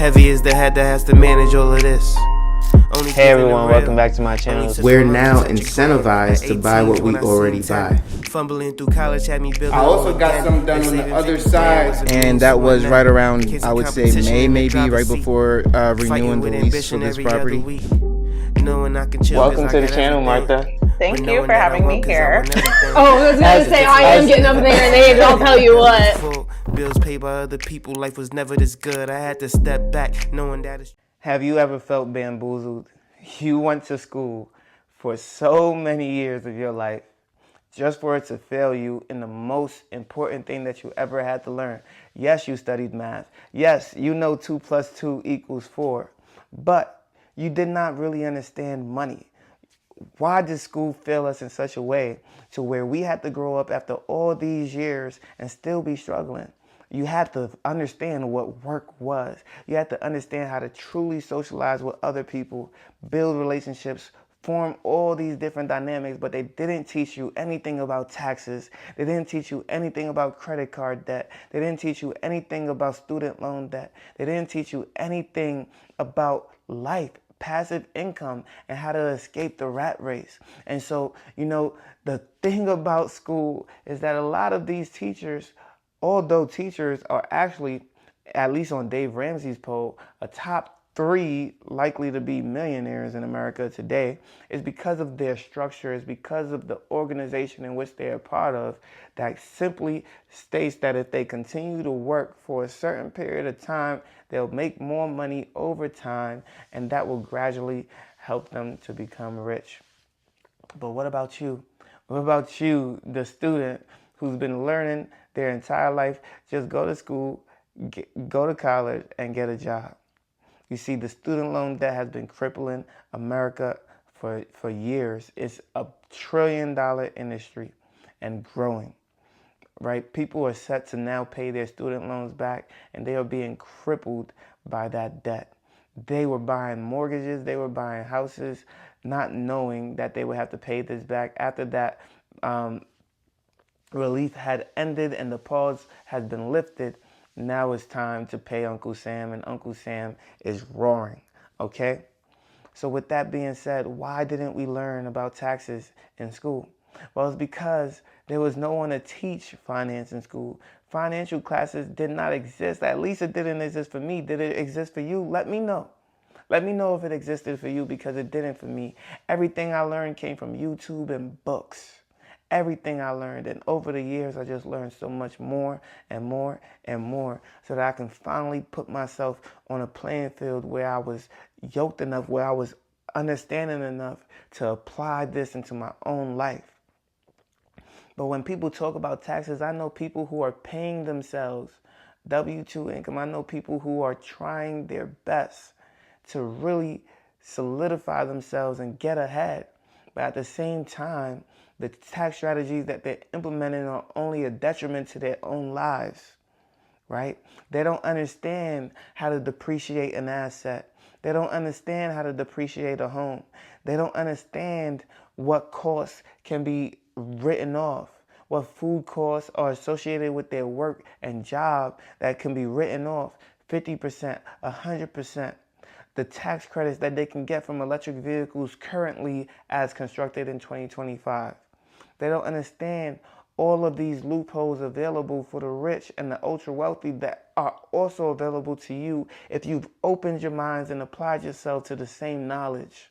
Heavy is the head that has to manage all of this. Hey everyone, welcome back to my channel. We're now incentivized to buy what we already buy. Fumbling through college had me building. I also got some done on the other side. And that was right around, I would say, May, maybe, right before renewing the lease for this property. Welcome to the channel, Martha. Thank you for having me here. Oh, I was going to say, I am getting up there and age, I'll tell you what. Bills paid by other people, life was never this good. I had to step back, knowing that it's... Have you ever felt bamboozled? You went to school for so many years of your life just for it to fail you in the most important thing that you ever had to learn. Yes, you studied math. Yes, you know 2 + 2 = 4. But you did not really understand money. Why did school fail us in such a way to where we had to grow up after all these years and still be struggling? You had to understand what work was. You had to understand how to truly socialize with other people, build relationships, form all these different dynamics, but they didn't teach you anything about taxes. They didn't teach you anything about credit card debt. They didn't teach you anything about student loan debt. They didn't teach you anything about life, passive income, and how to escape the rat race. And so, the thing about school is that a lot of these teachers, although teachers are actually, at least on Dave Ramsey's poll, a top 3 likely to be millionaires in America today, is because of their structure, is because of the organization in which they are part of, that simply states that if they continue to work for a certain period of time, they'll make more money over time, and that will gradually help them to become rich. But what about you? What about you, the student who's been learning their entire life? Just go to school, go to college, and get a job. You see, the student loan debt has been crippling America for years. It's a $1 trillion industry and growing, right? People are set to now pay their student loans back, and they are being crippled by that debt. They were buying mortgages, they were buying houses, not knowing that they would have to pay this back after that relief had ended and the pause has been lifted. Now it's time to pay Uncle Sam, and Uncle Sam is roaring, okay? So with that being said, why didn't we learn about taxes in school? Well, it's because there was no one to teach finance in school. Financial classes did not exist. At least it didn't exist for me. Did it exist for you? Let me know. Let me know if it existed for you, because it didn't for me. Everything I learned came from YouTube and books. Everything I learned, and over the years I just learned so much more and more and more, so that I can finally put myself on a playing field where I was yoked enough, where I was understanding enough to apply this into my own life. But when people talk about taxes, I know people who are paying themselves W-2 income. I know people who are trying their best to really solidify themselves and get ahead. But at the same time, the tax strategies that they're implementing are only a detriment to their own lives, right? They don't understand how to depreciate an asset. They don't understand how to depreciate a home. They don't understand what costs can be written off, what food costs are associated with their work and job that can be written off 50%, 100%. The tax credits that they can get from electric vehicles currently as constructed in 2025. They don't understand all of these loopholes available for the rich and the ultra wealthy that are also available to you if you've opened your minds and applied yourself to the same knowledge.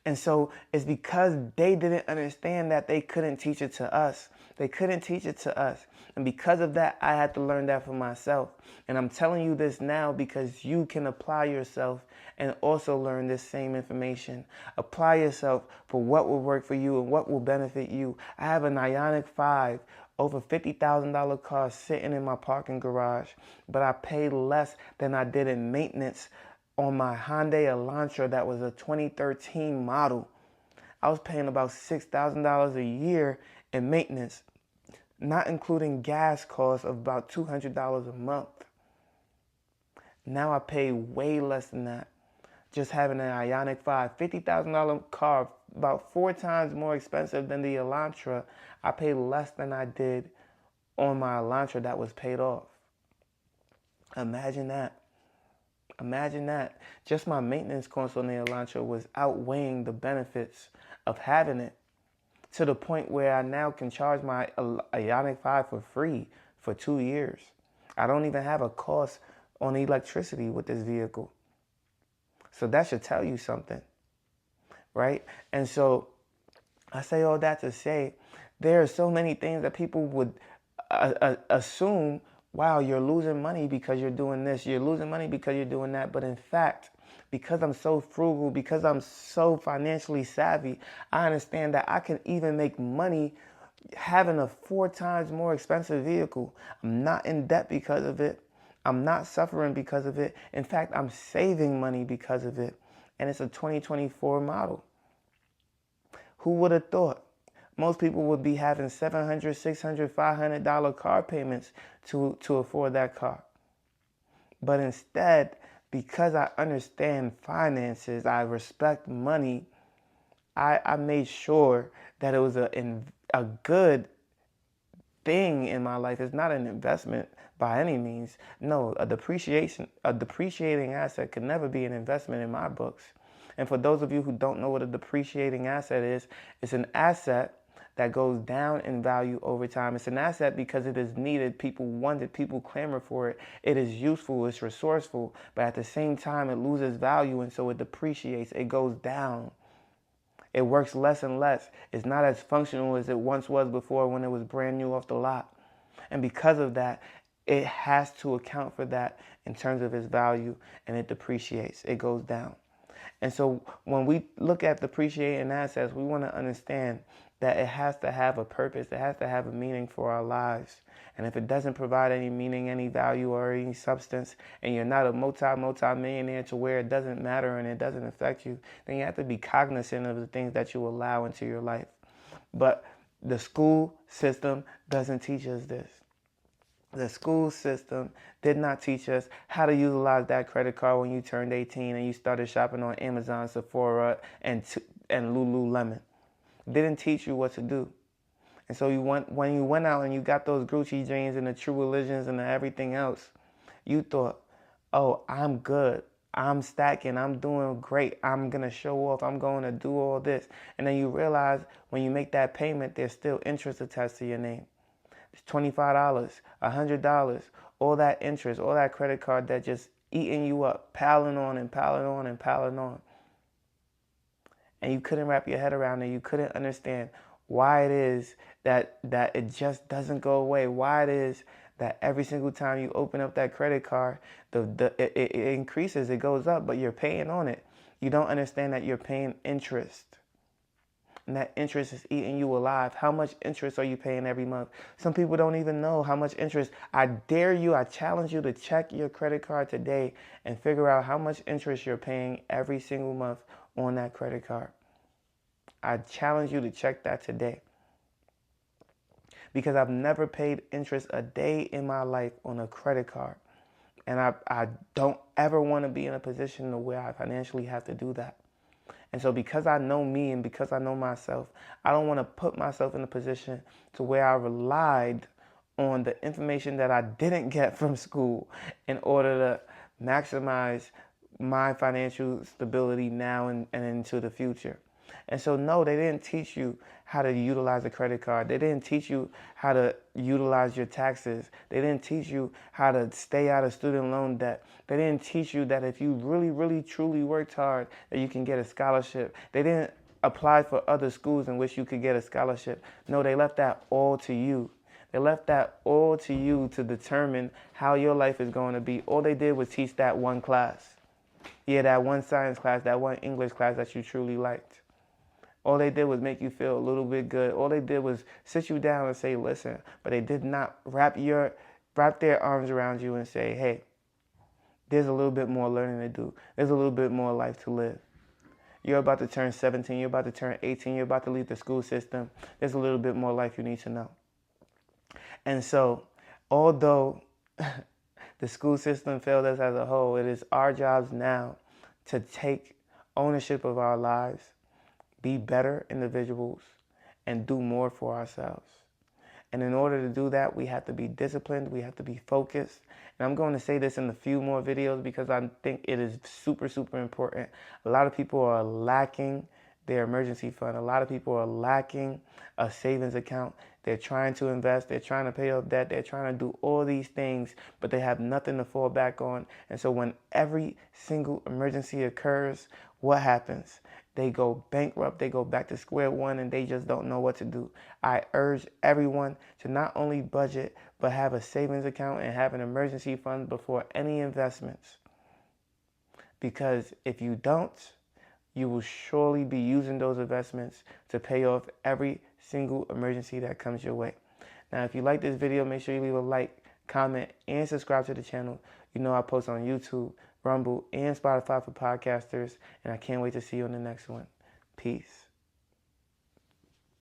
And so it's because they didn't understand that they couldn't teach it to us. They couldn't teach it to us. And because of that, I had to learn that for myself. And I'm telling you this now because you can apply yourself and also learn this same information. Apply yourself for what will work for you and what will benefit you. I have an Ioniq 5, over $50,000 car sitting in my parking garage, but I paid less than I did in maintenance on my Hyundai Elantra that was a 2013 model. I was paying about $6,000 a year in maintenance, not including gas costs of about $200 a month. Now I pay way less than that. Just having an Ioniq 5, $50,000 car, about 4 times more expensive than the Elantra. I pay less than I did on my Elantra that was paid off. Imagine that. Imagine that. Just my maintenance cost on the Elantra was outweighing the benefits of having it, to the point where I now can charge my Ioniq 5 for free for 2 years. I don't even have a cost on electricity with this vehicle. So that should tell you something, right? And so I say all that to say there are so many things that people would assume, wow, you're losing money because you're doing this, you're losing money because you're doing that. But in fact, because I'm so frugal, because I'm so financially savvy, I understand that I can even make money having a 4 times more expensive vehicle. I'm not in debt because of it. I'm not suffering because of it. In fact, I'm saving money because of it. And it's a 2024 model. Who would have thought? Most people would be having $700, $600, $500 car payments to afford that car. But instead, because I understand finances, I respect money, I made sure that it was a good thing in my life. It's not an investment by any means. No, a depreciating asset could never be an investment in my books. And for those of you who don't know what a depreciating asset is, it's an asset that goes down in value over time. It's an asset because it is needed. People want it. People clamor for it. It is useful. It's resourceful. But at the same time, it loses value, and so it depreciates. It goes down. It works less and less. It's not as functional as it once was before when it was brand new off the lot. And because of that, it has to account for that in terms of its value, and it depreciates. It goes down. And so when we look at depreciating assets, we want to understand that it has to have a purpose. It has to have a meaning for our lives. And if it doesn't provide any meaning, any value, or any substance, and you're not a multi-millionaire to where it doesn't matter and it doesn't affect you, then you have to be cognizant of the things that you allow into your life. But the school system doesn't teach us this. The school system did not teach us how to utilize that credit card when you turned 18 and you started shopping on Amazon, Sephora, and Lululemon. They didn't teach you what to do. And so when you went out and you got those Gucci jeans and the True Religions and the everything else, you thought, oh, I'm good. I'm stacking. I'm doing great. I'm going to show off. I'm going to do all this. And then you realize when you make that payment, there's still interest attached to your name. It's $25, $100, all that interest, all that credit card that just eating you up, piling on and piling on and piling on. And you couldn't wrap your head around it. You couldn't understand why it is that it just doesn't go away. Why it is that every single time you open up that credit card, it increases, it goes up, but you're paying on it. You don't understand that you're paying interest. And that interest is eating you alive. How much interest are you paying every month? Some people don't even know how much interest. I dare you, I challenge you to check your credit card today and figure out how much interest you're paying every single month on that credit card. I challenge you to check that today. Because I've never paid interest a day in my life on a credit card. And I don't ever want to be in a position where I financially have to do that. And so because I know me and because I know myself, I don't want to put myself in a position to where I relied on the information that I didn't get from school in order to maximize my financial stability now and into the future. And so, no, they didn't teach you how to utilize a credit card. They didn't teach you how to utilize your taxes. They didn't teach you how to stay out of student loan debt. They didn't teach you that if you really, really, truly worked hard, that you can get a scholarship. They didn't apply for other schools in which you could get a scholarship. No, they left that all to you. They left that all to you to determine how your life is going to be. All they did was teach that one class. Yeah, that one science class, that one English class that you truly liked. All they did was make you feel a little bit good. All they did was sit you down and say, listen. But they did not wrap their arms around you and say, hey, there's a little bit more learning to do. There's a little bit more life to live. You're about to turn 17. You're about to turn 18. You're about to leave the school system. There's a little bit more life you need to know. And so, although the school system failed us as a whole, it is our jobs now to take ownership of our lives, be better individuals, and do more for ourselves. And in order to do that, we have to be disciplined. We have to be focused. And I'm going to say this in a few more videos because I think it is super, super important. A lot of people are lacking their emergency fund. A lot of people are lacking a savings account. They're trying to invest. They're trying to pay off debt. They're trying to do all these things, but they have nothing to fall back on. And so when every single emergency occurs, what happens? They go bankrupt. They go back to square one, and they just don't know what to do. I urge everyone to not only budget, but have a savings account and have an emergency fund before any investments. Because if you don't, you will surely be using those investments to pay off every single emergency that comes your way. Now, if you like this video, make sure you leave a like, comment, and subscribe to the channel. You know I post on YouTube, Rumble, and Spotify for podcasters, and I can't wait to see you on the next one. Peace.